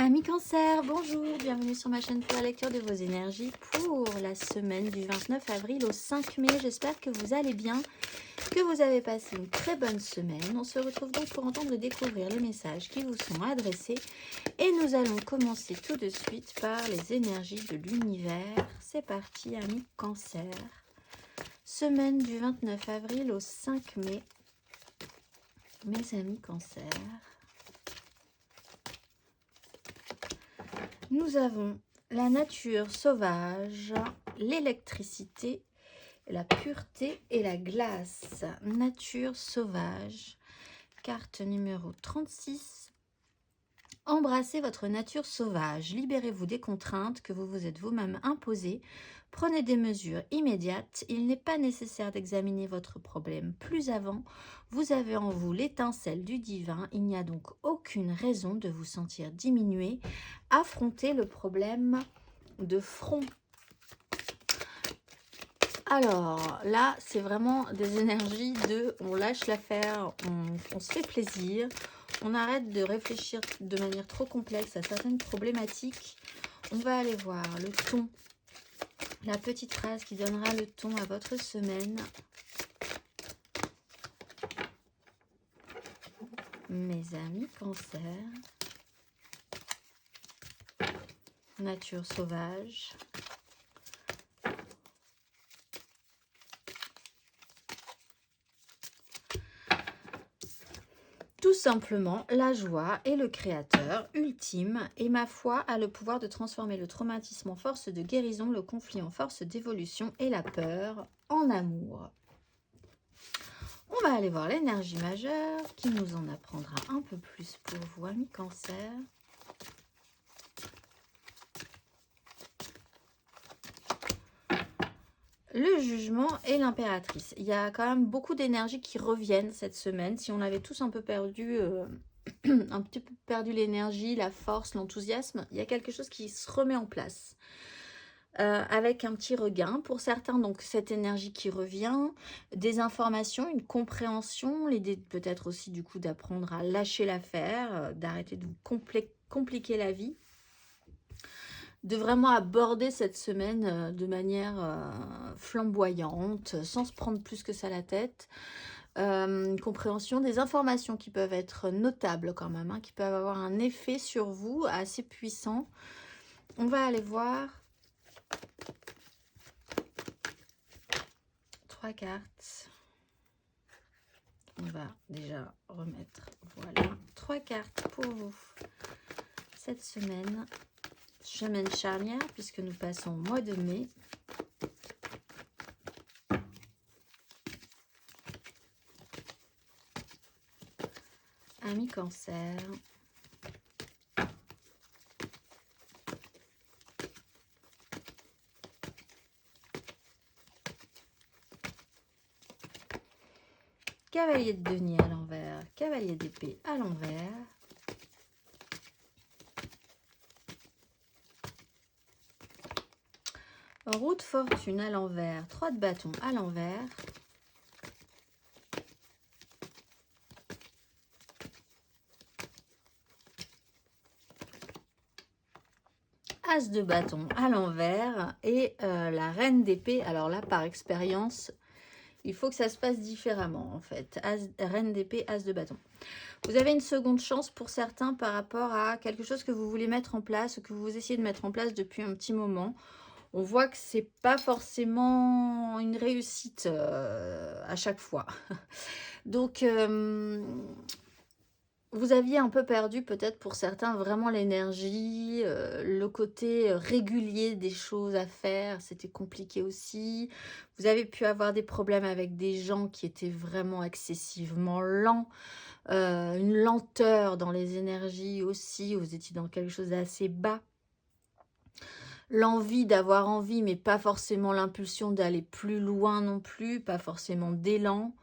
Amis Cancer, bonjour, bienvenue sur ma chaîne pour la lecture de vos énergies pour la semaine du 29 avril au 5 mai. J'espère que vous allez bien, que vous avez passé une très bonne semaine. On se retrouve donc pour entendre et découvrir les messages qui vous sont adressés. Et nous allons commencer tout de suite par les énergies de l'univers. C'est parti, amis Cancer. Semaine du 29 avril au 5 mai. Mes amis Cancer. Nous avons la nature sauvage, l'électricité, la pureté et la glace. Nature sauvage, carte numéro 36. Embrassez votre nature sauvage, libérez-vous des contraintes que vous vous êtes vous-même imposées. Prenez des mesures immédiates, il n'est pas nécessaire d'examiner votre problème plus avant. Vous avez en vous l'étincelle du divin, il n'y a donc aucune raison de vous sentir diminué. Affrontez le problème de front. Alors là, c'est vraiment des énergies de on lâche l'affaire, on se fait plaisir, on arrête de réfléchir de manière trop complexe à certaines problématiques. On va aller voir le ton, la petite phrase qui donnera le ton à votre semaine. Mes amis Cancer, nature sauvage. Tout simplement, la joie est le créateur ultime et ma foi a le pouvoir de transformer le traumatisme en force de guérison, le conflit en force d'évolution et la peur en amour. On va aller voir l'énergie majeure qui nous en apprendra un peu plus pour vous, amis Cancer. Le jugement et l'impératrice. Il y a quand même beaucoup d'énergie qui reviennent cette semaine. Si on avait tous un peu perdu, un petit peu perdu l'énergie, la force, l'enthousiasme, il y a quelque chose qui se remet en place. Avec un petit regain. Pour certains, donc, cette énergie qui revient, des informations, une compréhension, l'idée peut-être aussi du coup d'apprendre à lâcher l'affaire, d'arrêter de vous compliquer la vie, de vraiment aborder cette semaine de manière flamboyante, sans se prendre plus que ça la tête. Une compréhension des informations qui peuvent être notables quand même, hein, qui peuvent avoir un effet sur vous assez puissant. On va aller voir 3 cartes. On va déjà remettre, voilà, 3 cartes pour vous cette semaine. Semaine charnière puisque nous passons au mois de mai. Amis Cancer. Cavalier de denier à l'envers, cavalier d'épée à l'envers. Roue de fortune à l'envers, 3 de bâton à l'envers. As de bâton à l'envers et la reine d'épée. Alors là, par expérience, il faut que ça se passe différemment en fait. Reine d'épée, as de bâton. Vous avez une seconde chance pour certains par rapport à quelque chose que vous voulez mettre en place ou que vous essayez de mettre en place depuis un petit moment. On voit que c'est pas forcément une réussite à chaque fois. Donc, vous aviez un peu perdu peut-être pour certains vraiment l'énergie, le côté régulier des choses à faire, c'était compliqué aussi. Vous avez pu avoir des problèmes avec des gens qui étaient vraiment excessivement lents, une lenteur dans les énergies aussi, vous étiez dans quelque chose d'assez bas. L'envie d'avoir envie, mais pas forcément l'impulsion d'aller plus loin non plus, pas forcément d'élan.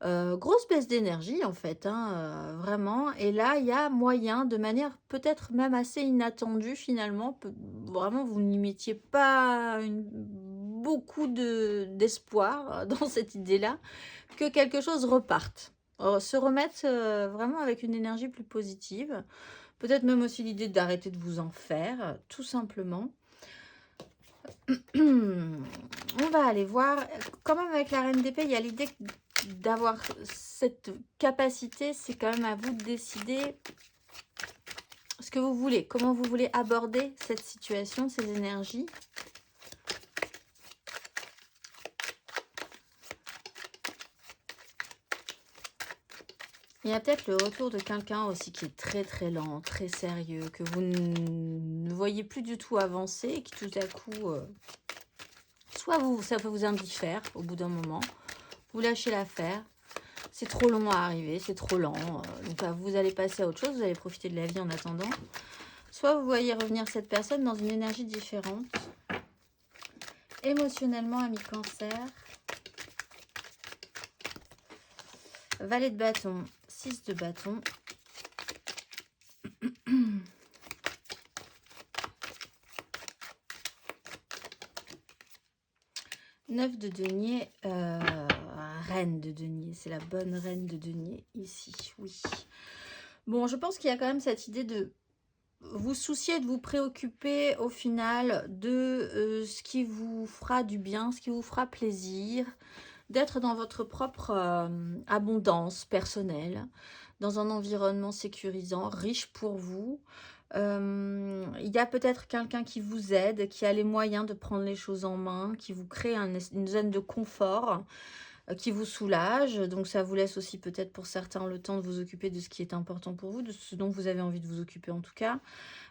Grosse baisse d'énergie en fait, hein, vraiment. Et là, il y a moyen, de manière peut-être même assez inattendue finalement, vraiment vous n'y mettiez pas beaucoup d'espoir dans cette idée-là, que quelque chose reparte. Se remettre vraiment avec une énergie plus positive. Peut-être même aussi l'idée d'arrêter de vous en faire, tout simplement. On va aller voir, quand même avec la Reine d'épée, il y a l'idée d'avoir cette capacité, c'est quand même à vous de décider ce que vous voulez, comment vous voulez aborder cette situation, ces énergies. Il y a peut-être le retour de quelqu'un aussi qui est très très lent, très sérieux, que vous ne voyez plus du tout avancer et qui tout à coup, soit ça peut vous indiffère au bout d'un moment, vous lâchez l'affaire, c'est trop long à arriver, c'est trop lent, donc vous allez passer à autre chose, vous allez profiter de la vie en attendant. Soit vous voyez revenir cette personne dans une énergie différente, émotionnellement, ami Cancer. Valet de bâton, 6 de bâton. Neuf de denier, reine de denier, c'est la bonne reine de denier ici, oui. Bon, je pense qu'il y a quand même cette idée de vous soucier, de vous préoccuper au final de ce qui vous fera du bien, ce qui vous fera plaisir, d'être dans votre propre abondance personnelle, dans un environnement sécurisant, riche pour vous. Il y a peut-être quelqu'un qui vous aide, qui a les moyens de prendre les choses en main, qui vous crée une zone de confort, qui vous soulage. Donc ça vous laisse aussi peut-être pour certains le temps de vous occuper de ce qui est important pour vous, de ce dont vous avez envie de vous occuper en tout cas.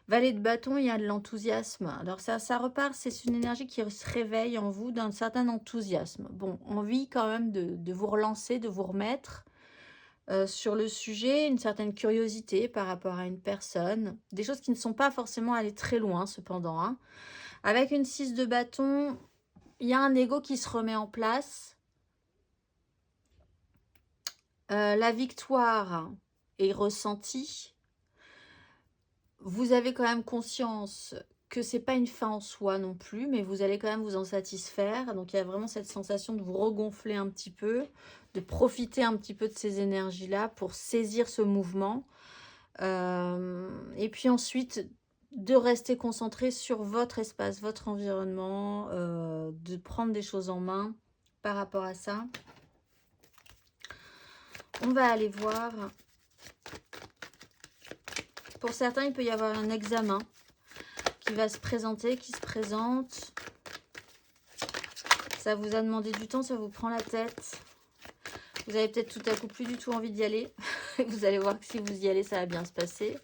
Valet de bâton, il y a de l'enthousiasme. Alors ça repart, c'est une énergie qui se réveille en vous d'un certain enthousiasme. Bon, envie quand même de vous relancer, de vous remettre sur le sujet, une certaine curiosité par rapport à une personne. Des choses qui ne sont pas forcément allées très loin cependant. Hein. Avec une 6 de bâton, il y a un ego qui se remet en place. La victoire est ressentie. Vous avez quand même conscience que c'est pas une fin en soi non plus, mais vous allez quand même vous en satisfaire. Donc il y a vraiment cette sensation de vous regonfler un petit peu, de profiter un petit peu de ces énergies-là pour saisir ce mouvement. Et puis ensuite, de rester concentré sur votre espace, votre environnement, de prendre des choses en main par rapport à ça. On va aller voir. Pour certains, il peut y avoir un examen qui va se présenter, qui se présente. Ça vous a demandé du temps, ça vous prend la tête. Vous avez peut-être tout à coup plus du tout envie d'y aller. Vous allez voir que si vous y allez, ça va bien se passer.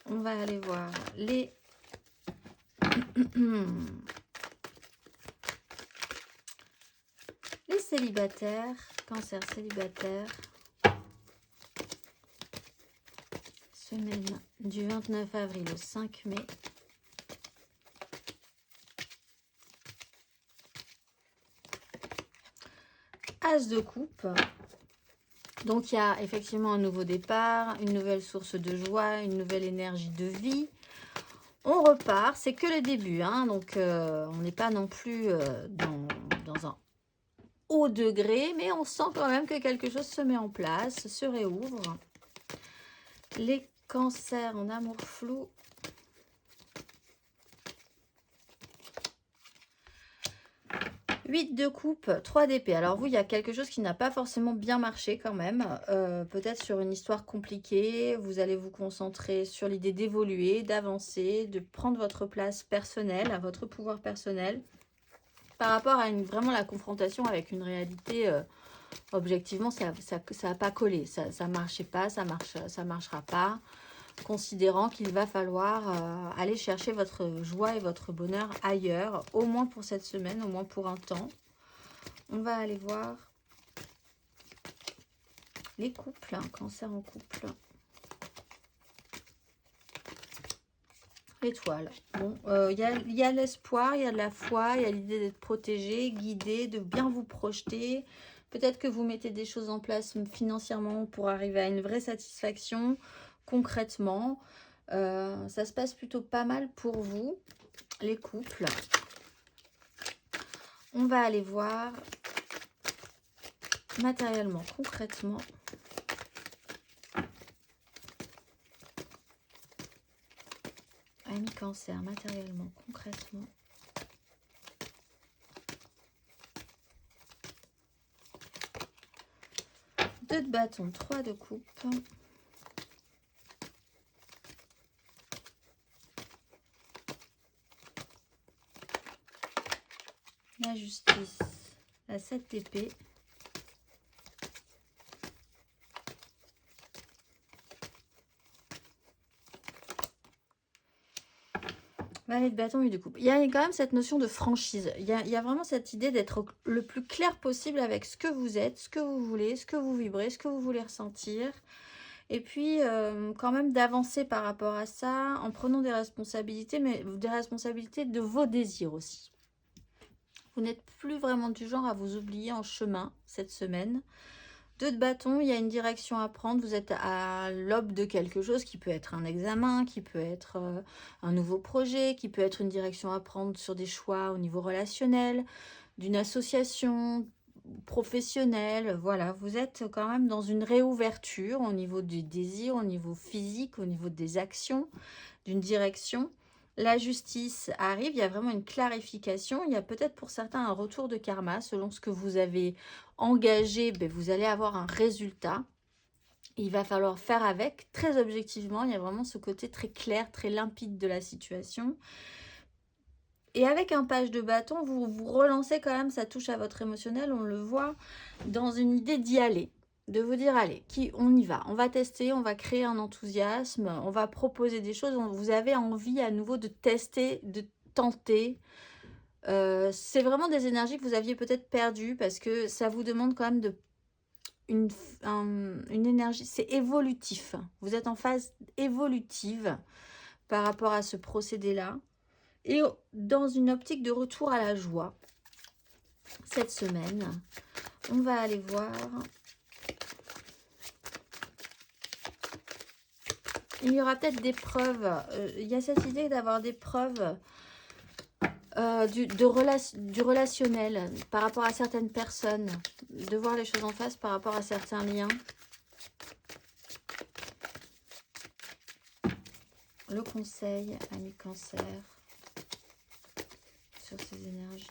On va aller voir les... les célibataires. Cancer célibataire. Semaine du 29 avril au 5 mai. As de coupe. Donc il y a effectivement un nouveau départ, une nouvelle source de joie, une nouvelle énergie de vie. On repart, c'est que le début, hein, donc on n'est pas non plus dans un haut degré, mais on sent quand même que quelque chose se met en place, se réouvre. Les cancers en amour flou. Huit de coupe, 3 d'épée. Alors vous, il y a quelque chose qui n'a pas forcément bien marché quand même. Peut-être sur une histoire compliquée. Vous allez vous concentrer sur l'idée d'évoluer, d'avancer, de prendre votre place personnelle, à votre pouvoir personnel. Par rapport à vraiment la confrontation avec une réalité, objectivement, ça n'a pas collé. Ça ne marchait pas, ça marchera pas. Considérant qu'il va falloir aller chercher votre joie et votre bonheur ailleurs, au moins pour cette semaine, au moins pour un temps. On va aller voir les couples, hein, cancer en couple. L'étoile. Bon, y a l'espoir, il y a de la foi, il y a l'idée d'être protégé, guidé, de bien vous projeter. Peut-être que vous mettez des choses en place financièrement pour arriver à une vraie satisfaction concrètement. Ça se passe plutôt pas mal pour vous, les couples. On va aller voir matériellement, concrètement. Amis Cancer, matériellement, concrètement. Deux de bâton, 3 de coupe. La justice, la 7 d'épée. Valet de bâton et de coupe. Il y a quand même cette notion de franchise. Il y a vraiment cette idée d'être le plus clair possible avec ce que vous êtes, ce que vous voulez, ce que vous vibrez, ce que vous voulez ressentir. Et puis, quand même d'avancer par rapport à ça en prenant des responsabilités, mais des responsabilités de vos désirs aussi. Vous n'êtes plus vraiment du genre à vous oublier en chemin cette semaine. 2 de bâton, il y a une direction à prendre. Vous êtes à l'aube de quelque chose qui peut être un examen, qui peut être un nouveau projet, qui peut être une direction à prendre sur des choix au niveau relationnel, d'une association professionnelle. Voilà, vous êtes quand même dans une réouverture au niveau du désir, au niveau physique, au niveau des actions, d'une direction. La justice arrive, il y a vraiment une clarification. Il y a peut-être pour certains un retour de karma. Selon ce que vous avez engagé, ben vous allez avoir un résultat. Il va falloir faire avec, très objectivement. Il y a vraiment ce côté très clair, très limpide de la situation. Et avec un page de bâton, vous vous relancez quand même, ça touche à votre émotionnel, on le voit, dans une idée d'y aller. De vous dire, allez, on y va, on va tester, on va créer un enthousiasme, on va proposer des choses, vous avez envie à nouveau de tester, de tenter. C'est vraiment des énergies que vous aviez peut-être perdues parce que ça vous demande quand même une énergie, c'est évolutif. Vous êtes en phase évolutive par rapport à ce procédé-là. Et dans une optique de retour à la joie, cette semaine, on va aller voir. Il y aura peut-être des preuves. Il y a cette idée d'avoir des preuves du relationnel par rapport à certaines personnes, de voir les choses en face par rapport à certains liens. Le conseil, ami Cancer, sur ces énergies.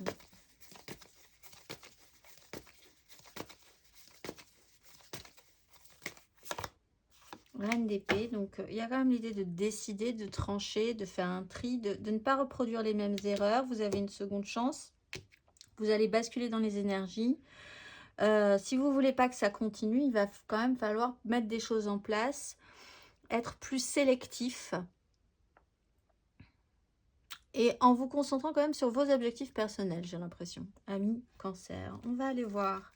Reine d'épée, donc il y a quand même l'idée de décider, de trancher, de faire un tri, de ne pas reproduire les mêmes erreurs. Vous avez une seconde chance. Vous allez basculer dans les énergies. Si vous ne voulez pas que ça continue, il va quand même falloir mettre des choses en place, être plus sélectif. Et en vous concentrant quand même sur vos objectifs personnels, j'ai l'impression. Ami Cancer, on va aller voir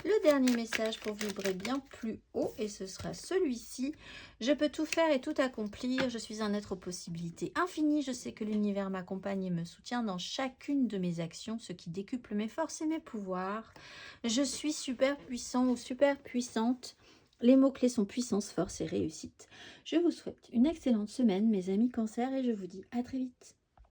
le dernier message pour vibrer bien plus haut. Et ce sera celui-ci. Je peux tout faire et tout accomplir. Je suis un être aux possibilités infinies. Je sais que l'univers m'accompagne et me soutient dans chacune de mes actions, ce qui décuple mes forces et mes pouvoirs. Je suis super puissant ou super puissante. Les mots-clés sont puissance, force et réussite. Je vous souhaite une excellente semaine, mes amis Cancer, et je vous dis à très vite.